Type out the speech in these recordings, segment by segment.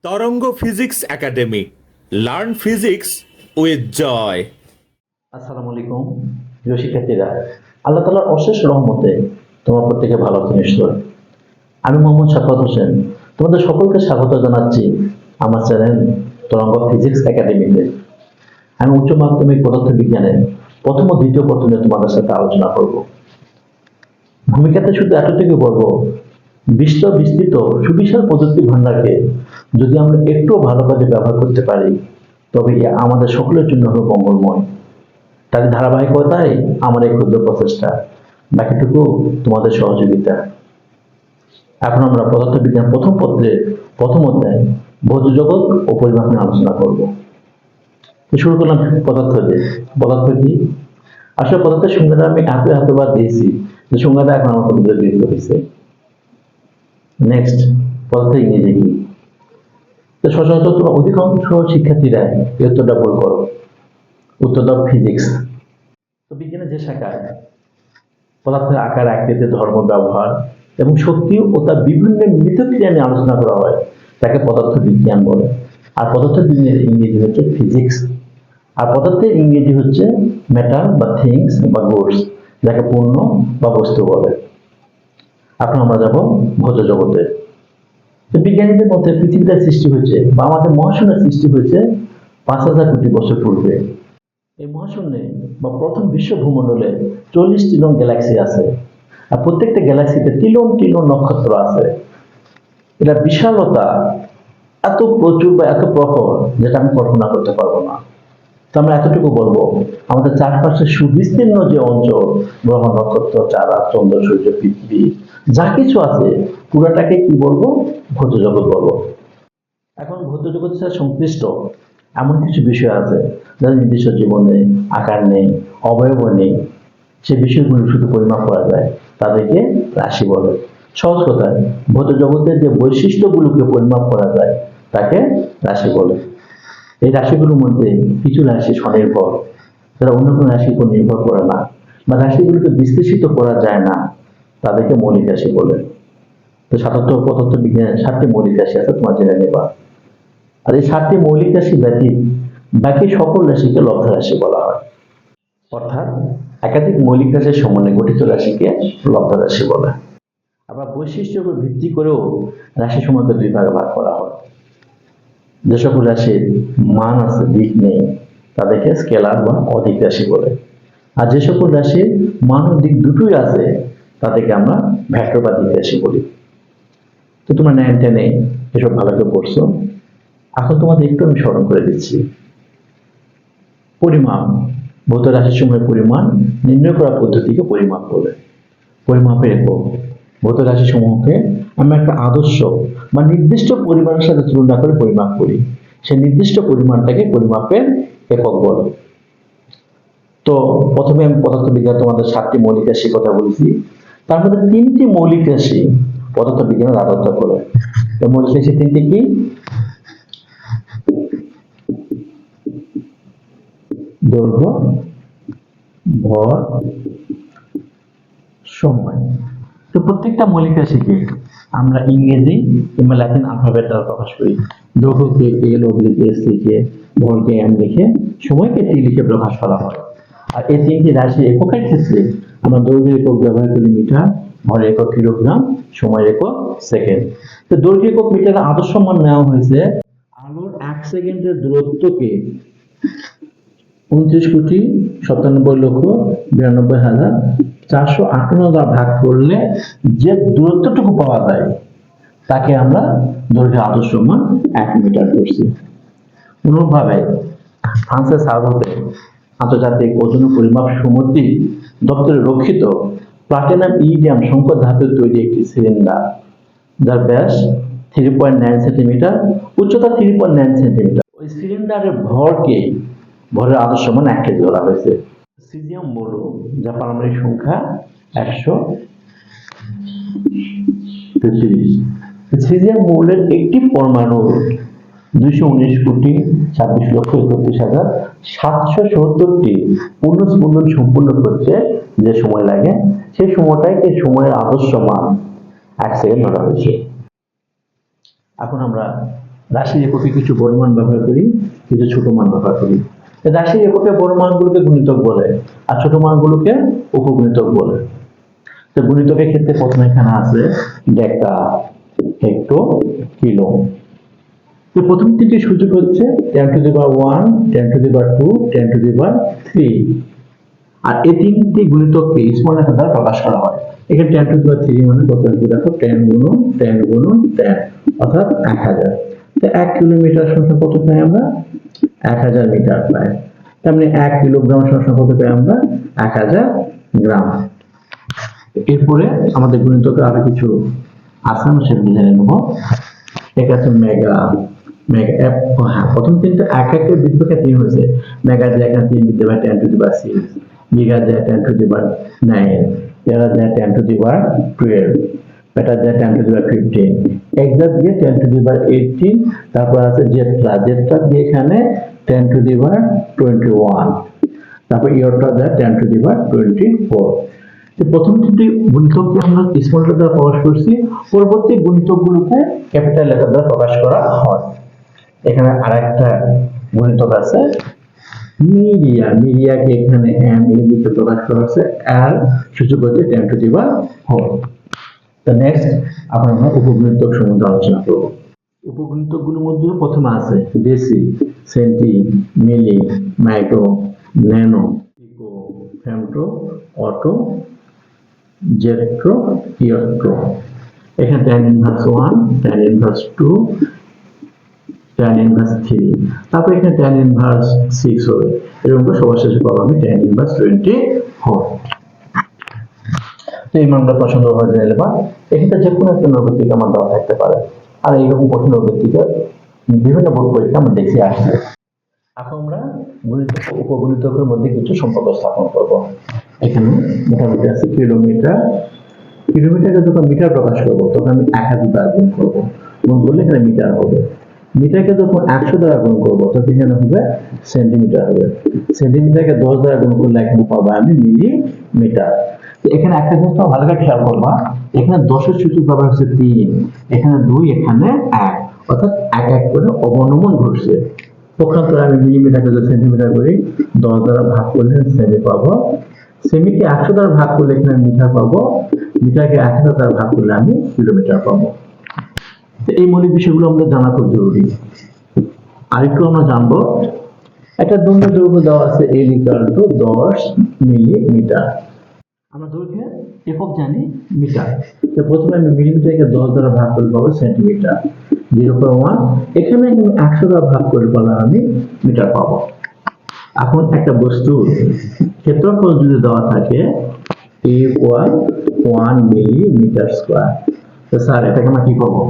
তরঙ্গ physics academy, learn physics with Joy. আসসালামু আলাইকুম প্রিয় শিক্ষার্থীরা, আল্লাহ তাআলার অশেষ রহমতে তোমার প্রত্যেকে ভালো আছো নিশ্চয়। আমি মোহাম্মদ শাফাত হোসেন তোমাদের সকলকে স্বাগত জানাচ্ছি আমার চ্যানেল তরঙ্গ ফিজিক্স একাডেমিতে। আমি উচ্চ মাধ্যমিক পদার্থ বিজ্ঞানের প্রথম ও দ্বিতীয় পত্র নিয়ে তোমাদের সাথে আলোচনা করব। ভূমিকাতে শুধু এতটুকু বলবো, বিশ্ব বিস্তৃত সুবিশাল প্রযুক্তি ভান্ডারকে যদি আমরা একটু ভালো কাজে ব্যবহার করতে পারি, তবে আমাদের সকলের জন্য হবে মঙ্গলময়। তার ধারাবাহিকতায় আমার এই ক্ষুদ্র প্রচেষ্টা, বাকিটুকু তোমাদের সহযোগিতা। এখন আমরা পদার্থবিজ্ঞান প্রথম পত্রের প্রথম অধ্যায় ভৌত জগৎ ও পরিমাপ নিয়ে আলোচনা করব। শুরু করলাম পদার্থ দিয়ে। পদার্থ কি? আসলে পদার্থের সংজ্ঞাটা আমি এতবার দিয়েছি যে সংজ্ঞাটা এখন আমার কতটা দীর্ঘ হয়েছে। নেক্সট, পদার্থের ইংরেজি কি? তো সচরাচর তোমরা অধিকাংশ শিক্ষার্থীরা এই উত্তরটা ভুল করো। উত্তরটা ফিজিক্স। তো বিজ্ঞানের যে শাখায় পদার্থের আকার, আকৃতি, ধর্ম, ব্যবহার এবং শক্তি ও তার বিভিন্ন মিথস্ক্রিয়া নিয়ে আলোচনা করা হয়, তাকে পদার্থ বিজ্ঞান বলে। আর পদার্থ বিজ্ঞানের ইংরেজি হচ্ছে ফিজিক্স। আর পদার্থের ইংরেজি হচ্ছে ম্যাটার বা থিংস বা গুডস, যাকে পণ্য বা বস্তু বলে। এখন আমরা যাব ভৌত জগতে। তো বিজ্ঞানীদের মতে পৃথিবীটা সৃষ্টি হয়েছে বা আমাদের মহাশূন্যের সৃষ্টি হয়েছে 5,000 কোটি বছর পূর্বে। এই মহাশূন্যে বা প্রথম বিশ্ব ভূমণ্ডলে 40 ট্রিলিয়ন গ্যালাক্সি আছে। আর প্রত্যেকটা গ্যালাক্সিতে ট্রিলিয়ন ট্রিলিয়ন নক্ষত্র আছে। এটা বিশালতা এত প্রচুর বা এত প্রখর, যেটা আমি কল্পনা করতে পারবো না। তো আমরা এতটুকু বলবো, আমাদের চারপাশে সুবিস্তীর্ণ যে অঞ্চল, গ্রহ, নক্ষত্র, চাঁদ, চন্দ্র, সূর্য, পৃথিবী, যা কিছু আছে, পুরাটাকে কি বলবো? ভৌত জগৎ বলবো। এখন ভৌত জগতের সাথে সংশ্লিষ্ট এমন কিছু বিষয় আছে যাদের নির্দিষ্ট জীবনে আকার নেই, অবয়ব নেই, সে বিষয়গুলো শুধু পরিমাপ করা যায়, তাদেরকে রাশি বলে। সহজ কথায়, ভৌত জগতের যে বৈশিষ্ট্যগুলোকে পরিমাপ করা যায় তাকে রাশি বলে। এই রাশিগুলোর মধ্যে কিছু রাশি স্বনির্ভর, যারা অন্য কোনো রাশির উপর নির্ভর করে না, বা রাশিগুলোকে বিশ্লেষিত করা যায় না, তাদেরকে মৌলিক রাশি বলে। তো সাধারণত পদার্থ বিজ্ঞানের 7টি মৌলিক রাশি আছে, তোমার জেনে নেবা। আর এই 7টি মৌলিক রাশি ব্যতীত বাকি সকল রাশিকে লব্ধ রাশি বলা হয়। অর্থাৎ একাধিক মৌলিক রাশির সমন্বয়ে গঠিত রাশিকে লব্ধ রাশি বলে। আবার বৈশিষ্ট্যের উপর ভিত্তি করেও রাশি সমূহকে দুই ভাগে ভাগ করা হয়। যে সকল রাশির মান আছে, দিক নেই, তাদেরকে স্কেলার বা অধিক রাশি বলে। আর যে সকল রাশির মান ও দিক দুটোই আছে, তাদেরকে আমরা ভেক্টর বা দিক রাশি বলি। তো তোমরা 9, 10 এসব ভালো করে পড়ছো। এখন তোমাদের একটু আমি স্মরণ করে দিচ্ছি। পরিমাপ, ভৌত রাশিসমূহের পরিমাণ নির্ণয় করা পদ্ধতিকে পরিমাপ বলে। পরিমাপের একক। ভৌত রাশিসমূহকে আমরা একটা আদর্শ বা নির্দিষ্ট পরিমাণের সাথে তুলনা করে পরিমাপ করি। সেই নির্দিষ্ট পরিমাণটাকে পরিমাপের একক বলে। তো প্রথমে আমি পদার্থবিজ্ঞান তোমাদের 7টি মৌলিক রাশির কথা বলেছি। তার মধ্যে 3টি মৌলিক রাশি পদার্থবিজ্ঞানের আদর্শ করে। এই মৌলিক রাশি 3টি কি? দৈর্ঘ্য, ভর, সময়। তো প্রত্যেকটা মৌলিক রাশিকে আমরা ইংরেজি কিংবা ল্যাটিন আলফাবেট দ্বারা প্রকাশ করি। দৈর্ঘ্যকে L/S লিখে, ভরকে M লিখে, সময়কে T লিখে প্রকাশ করা হয়। আর এই 3টি রাশি এককের ক্ষেত্রে আমরা দৈর্ঘ্যের একক ব্যবহার করি মিটার, ভরের একক কিলোগ্রাম, সময়ের একক সেকেন্ড। তো দৈর্ঘ্য একক মিটারের আদর্শ মান নেওয়া হয়েছে আলোর 1 সেকেন্ডের দূরত্বকে 29,97,92,458 দ্বারা ভাগ করলে যে দূরত্বটুকু পাওয়া যায়, তাকে আমরা দৈর্ঘ্যের আদর্শ মান 1 মিটার করছি। অনুরূপভাবে ফ্রান্সের সার্ভোতে আন্তর্জাতিক ওজন ও পরিমাপ সমিতি দপ্তরে রক্ষিত প্লাটিনাম ইরিডিয়াম সংকর ধাতুর তৈরি একটি সিলিন্ডার, যার ব্যাস 3.9 সেন্টিমিটার, উচ্চতা 3.9 সেন্টিমিটার। ওই সিলিন্ডারের ভরের আদর্শ মান 1 কেজি ধরা হয়েছে। সিজিয়াম মৌল, যা পারমাণবিক সংখ্যা 133। সিজিয়াম মৌলের একটি পরমাণু 219,26,31,770টি পূর্ণ স্পন্দন সম্পূর্ণ করতে যে সময় লাগে, সেই সময়টাকে সময়ের আদর্শ মান 1 সেকেন্ড ধরা হয়েছে। এখন আমরা রাশির এককে কিছু বড় মান ব্যবহার করি, কিছু ছোট মান ব্যবহার করি। রাশির এককে বড় মানগুলোকে গুণিতক বলে, আর ছোট মানগুলোকে উপগুণিতক বলে। তো গুণিতকের ক্ষেত্রে প্রথমে এখানে আছে ডেকা, হেক্টো, কিলো। তো প্রথম তিনটি সূচক হচ্ছে 10⁻1, 10⁻2, 10⁻3। আর এই তিনটি গুণিতককে স্মল লেটার দ্বারা প্রকাশ করা হয়। এখানে 10⁻3 মানে কত হবে দেখো, 10 গুণন 10 গুণন 10, অর্থাৎ 1000। তো 1 কিলোমিটার সমান কত পাই আমরা? 1000 মিটার পাই। তার মানে 1 কিলোগ্রাম সমান কত পাই আমরা? 1000 গ্রাম। এরপরে আমাদের গুণিতকে আরো কিছু আছে, আমরা সেগুলো জেনে নেব। এটা আছে মেগা, মেগা হ্যাঁ, প্রথম তিনটা এক একের বিপক্ষে 3 হয়েছে। মেগা দিয়ে এখানে 3 দিতে পারে 10⁻6, গিগা দিয়ে 10⁻9, টেরা দিয়ে 10⁻12, পেটা দিয়ে 10⁻15, এক্সা দিয়ে 10⁻18, তারপর আছে জেট্রা, জেট্রা দিয়ে এখানে 10⁻21, তারপর ইয়রটা দেয় 10⁻24। প্রথম তিনটি গুণিতককে আমরা স্মল লেটার দ্বারা প্রকাশ করছি, পরবর্তী গুণিতকগুলোকে ক্যাপিটাল লেটার দ্বারা প্রকাশ করা হয়। এখানে আরেকটা গুণিতক আছে মিরিয়া, মিরিয়াকে এখানে এম এ দিকে প্রকাশ করা হচ্ছে, আর সূচক হচ্ছে 10⁻4। তো নেক্সট আমরা উপগুণিতক সম্বন্ধে আলোচনা করব। উপগুণিতকগুলোর মধ্যে প্রথমে আছে ডেসি, সেন্টি, মিলি, মাইক্রো, ন্যানো, পিকো, ফেমটো, অটো, জেট্রো, ইয়ট্রো। এখানে tan−1, tan−2, tan−3, তারপর এখানে tan−6 হবে। এরকম করে সবার শেষে পাবো আমি tan−24। তো এই মানটা পছন্দ হয়ে গেলে বা এক্ষেত্রে যে কোনো একটা নৈর্ব্যক্তিক আমার দেওয়া থাকতে পারে। আর এইরকম প্রশ্ন নৈর্ব্যক্তিকে বিভিন্ন বোর্ড পরীক্ষা আমরা দেখে আসছি। এখন আমরা গুণিতক উপগুণিতকের মধ্যে কিছু সম্পর্ক স্থাপন করব। এখানে মোটামুটি আছে কিলোমিটার, কিলোমিটারকে যখন মিটার প্রকাশ করবো তখন আমি 1000 দ্বারা গুণ করবো, গুণ করলে এখানে মিটার হবে। মিটারকে যখন 100 দ্বারা গুণ করবো তখন এখানে হবে সেন্টিমিটার হবে। সেন্টিমিটারকে 10 দ্বারা গুণ করলে এখানে পাবো আমি মিলিমিটার। এখানে একটা জিনিস ভালো করে খেয়াল করবা, এখানে 10-এর সূচক ব্যবহার হচ্ছে 3, এখানে 2, এখানে 1, অর্থাৎ এক এক করে অবনমন ঘটছে। পক্ষান্তরে আমি মিলিমিটারকে যদি সেন্টিমিটার করি, 10 দ্বারা ভাগ করলে সেমি পাবো, সেমিকে 100 দ্বারা ভাগ করলে এখানে মিটার পাবো, মিটারকে 1000 দ্বারা ভাগ করলে আমি কিলোমিটার পাবো। এই মৌলিক বিষয়গুলো আমাদের জানা খুব জরুরি। আরেকটু আমরা জানবো, একটা দৈর্ঘ্য দেওয়া আছে L=10 মিলিমিটার। আমরা দৈর্ঘ্যের একক জানি মিটার। তো প্রথমে আমি মিলিমিটারকে 10 দ্বারা ভাগ করে পাবো সেন্টিমিটার, 0.1। এখানে আমি 100 দ্বারা ভাগ করে পাবো আমি মিটার পাবো। এখন একটা বস্তুর ক্ষেত্রফল যদি দেওয়া থাকে A=1 মিলিমিটার স্কয়ার, তো স্যার এটাকে আমরা কি করবো?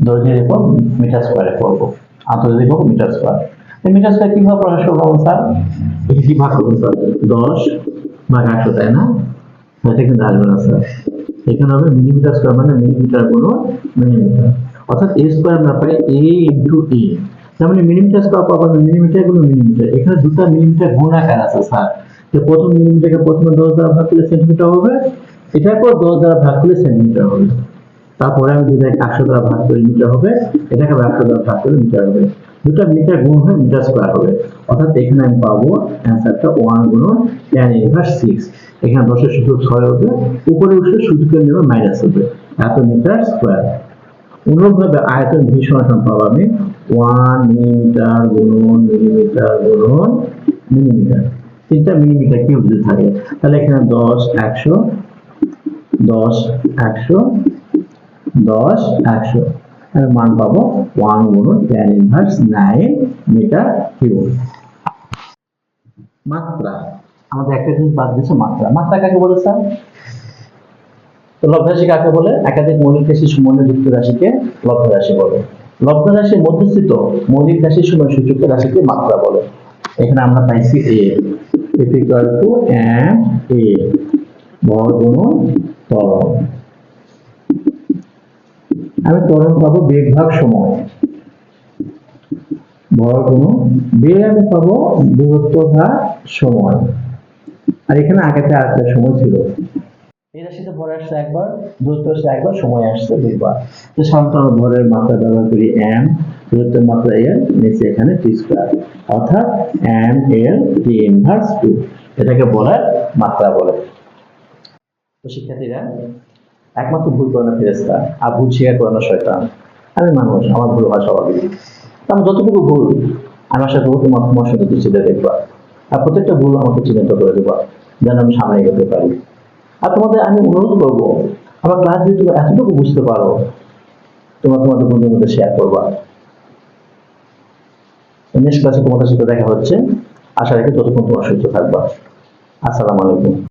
দৈর্ঘ্যের একক মিটার স্কয়ারে করবো, আন্তর্জাতিক একক মিটার স্কয়ার। মিটার স্কয়ার কিভাবে প্রকাশ করবো স্যার? এটি কি ভাগ করবো স্যার? 10/100, তাই না? এটা কিন্তু আসবে না স্যার, এখানে হবে মিলিমিটার স্কয়ার মানে মিলিমিটার গুণন মিলিমিটার, অর্থাৎ a স্কয়ার আমরা পাই a ইনটু a। তার মানে মিলিমিটার স্কয়ার পাবো মিলিমিটার গুণ মিলিমিটার। এখানে দুটো মিলিমিটার গুণাকার আছে স্যার। তো প্রথম মিলিমিটারকে প্রথমে 10 দ্বারা ভাগ করলে সেন্টিমিটার হবে, এটার পর 10 দ্বারা ভাগ করলে সেন্টিমিটার হবে। তারপরে আমি যদি 100 দ্বারা ভাগ করে মিটার হবে, এটাকে 100 দ্বারা ভাগ করে মিটার হবে। দুটো মিটার গুণ হয়ে মিটার স্কয়ার হবে, অর্থাৎ এখানে আমি পাবো অ্যান্সারটা 1 গুণন tan−6। এখানে 10-এর সূচক 6 হবে, উপরে উঠলে সূচকের নেমে মাইনাস হবে, এত মিটার স্কয়ার। অনুরূপভাবে আয়তন ভি সমান পাবো আমি 1 মিলিমিটার গুণন মিলিমিটার গুণন মিলিমিটার। তিনটা মিলিমিটার কিউব যদি থাকে তাহলে এখানে 10 100 10 100 10 100, এর মান পাবো 1 গুণন tan−9 মিটার কিউব। মাত্রা, আমাদের একটা জিনিস বাদ দিয়েছে মাত্রা। মাত্রা কাকে বলে স্যার? তো লব্ধ রাশি কাকে বলে? একাধিক মৌলিক রাশির সমন্বয়ে যুক্ত রাশিকে লব্ধ রাশি বলে। লব্ধ রাশির মধ্যস্থিত মৌলিক রাশির সময় সূচক রাশিকে মাত্রা বলে। এখানে আমরা পাইছি a m a, ভর গুণন ত্বরণ। আমি ত্বরণ পাবো বেগ ভাগ সময়, ভর গুণন বেগ আমি পাবো দূরত্ব ভাগ সময়। আর এখানে আগেতে আরেকটা সময় ছিল, এই রাশিতে ভর আসছে একবার, দূরত্ব আসছে একবার, সময় আসছে দুইবার। তো সাধারণত আমরা ভরের মাত্রা ব্যবহার করি m, দূরত্বের মাত্রা l, নিচে এখানে t স্কয়ার, অর্থাৎ m l t ইনভার্স 2। এটাকে বলে মাত্রা বলে। তো শিক্ষার্থীরা, একমাত্র ভুল করে না ফেরেশতা, আর ভুল স্বীকার করে না শয়তান। আমি মানুষ, আমার ভুল হওয়া স্বাভাবিক। তো আমার যতটুকু ভুল, আমি আশা করবো তোমার সাথে দৃষ্টিতে দেখবা, আর প্রত্যেকটা ভুল আমাকে চিহ্নিত করে দেবা, যেন আমি সামনে এগোতে পারি। আর তোমাদের আমি অনুরোধ করবো, আমার ক্লাস যদি তুমি এতটুকু বুঝতে পারো, তোমাদের বন্ধুদের মধ্যে শেয়ার করবা। নেক্সট ক্লাসে তোমাদের সাথে দেখা হচ্ছে। আশা রাখি ততক্ষণ তোমার সুস্থ থাকবা। আসসালামু আলাইকুম।